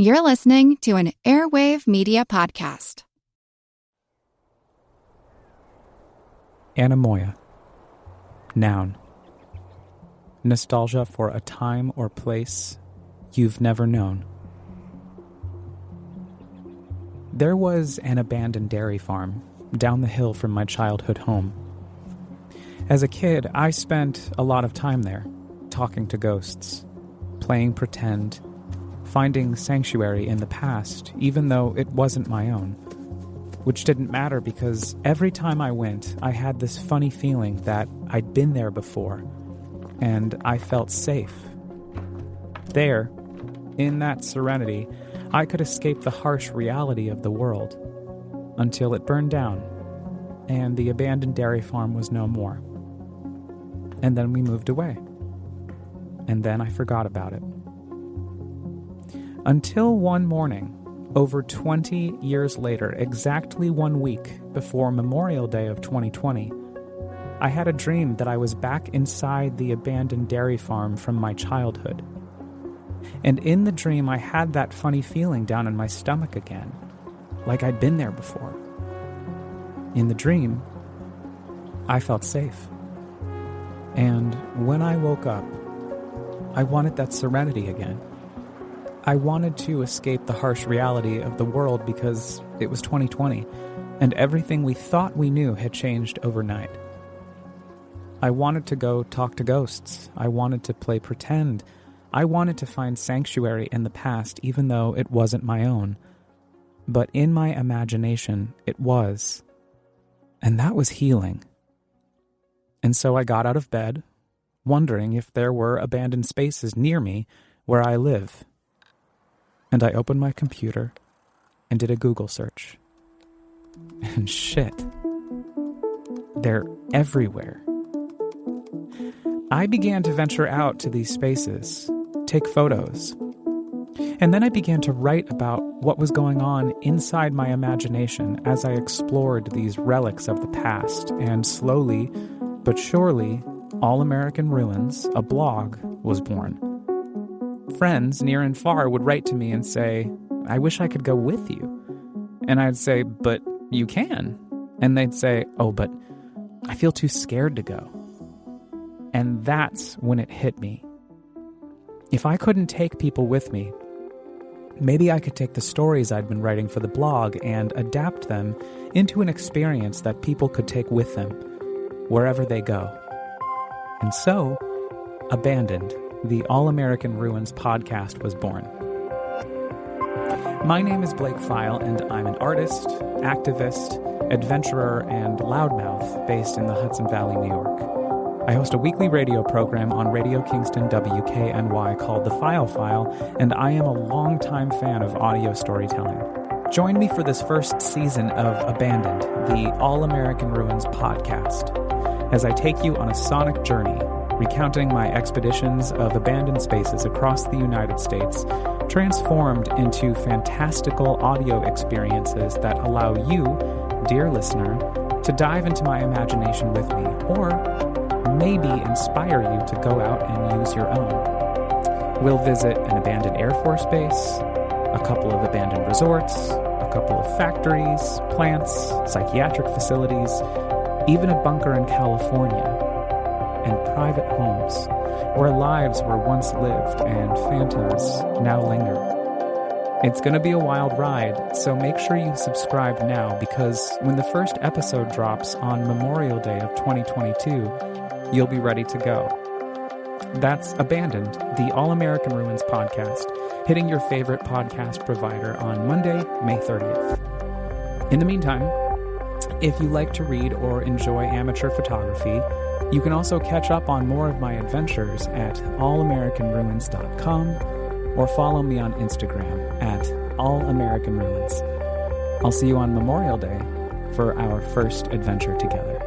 You're listening to an Airwave Media Podcast. Anemoia. Noun. Nostalgia for a time or place you've never known. There was an abandoned dairy farm down the hill from my childhood home. As a kid, I spent a lot of time there, talking to ghosts, playing pretend, finding sanctuary in the past, even though it wasn't my own. Which didn't matter because every time I went, I had this funny feeling that I'd been there before, and I felt safe. There, in that serenity, I could escape the harsh reality of the world, until it burned down, and the abandoned dairy farm was no more. And then we moved away. And then I forgot about it. Until one morning, over 20 years later, exactly 1 week before Memorial Day of 2020, I had a dream that I was back inside the abandoned dairy farm from my childhood. And in the dream, I had that funny feeling down in my stomach again, like I'd been there before. In the dream, I felt safe. And when I woke up, I wanted that serenity again. I wanted to escape the harsh reality of the world because it was 2020, and everything we thought we knew had changed overnight. I wanted to go talk to ghosts. I wanted to play pretend. I wanted to find sanctuary in the past, even though it wasn't my own. But in my imagination, it was. And that was healing. And so I got out of bed, wondering if there were abandoned spaces near me where I live. And I opened my computer and did a Google search. And shit, they're everywhere. I began to venture out to these spaces, take photos. And then I began to write about what was going on inside my imagination as I explored these relics of the past, and slowly but surely, All American Ruins, a blog, was born. Friends near and far would write to me and say, "I wish I could go with you." And I'd say, "But you can." And they'd say, "Oh, but I feel too scared to go." And that's when it hit me. If I couldn't take people with me, maybe I could take the stories I'd been writing for the blog and adapt them into an experience that people could take with them, wherever they go. And so, Abandoned, the All American Ruins podcast was born. My name is Blake Pfeil, and I'm an artist, activist, adventurer, and loudmouth based in the Hudson Valley, New York. I host a weekly radio program on Radio Kingston WKNY called The File, and I am a longtime fan of audio storytelling. Join me for this first season of Abandoned, the All American Ruins podcast, as I take you on a sonic journey, recounting my expeditions of abandoned spaces across the United States, transformed into fantastical audio experiences that allow you, dear listener, to dive into my imagination with me, or maybe inspire you to go out and use your own. We'll visit an abandoned Air Force base, a couple of abandoned resorts, a couple of factories, plants, psychiatric facilities, even a bunker in California, and private homes where lives were once lived and phantoms now linger. It's going to be a wild ride, so make sure you subscribe now, because when the first episode drops on Memorial Day of 2022, you'll be ready to go. That's Abandoned, the All American Ruins podcast, hitting your favorite podcast provider on Monday, May 30th. In the meantime, if you like to read or enjoy amateur photography, you can also catch up on more of my adventures at allamericanruins.com or follow me on Instagram at allamericanruins. I'll see you on Memorial Day for our first adventure together.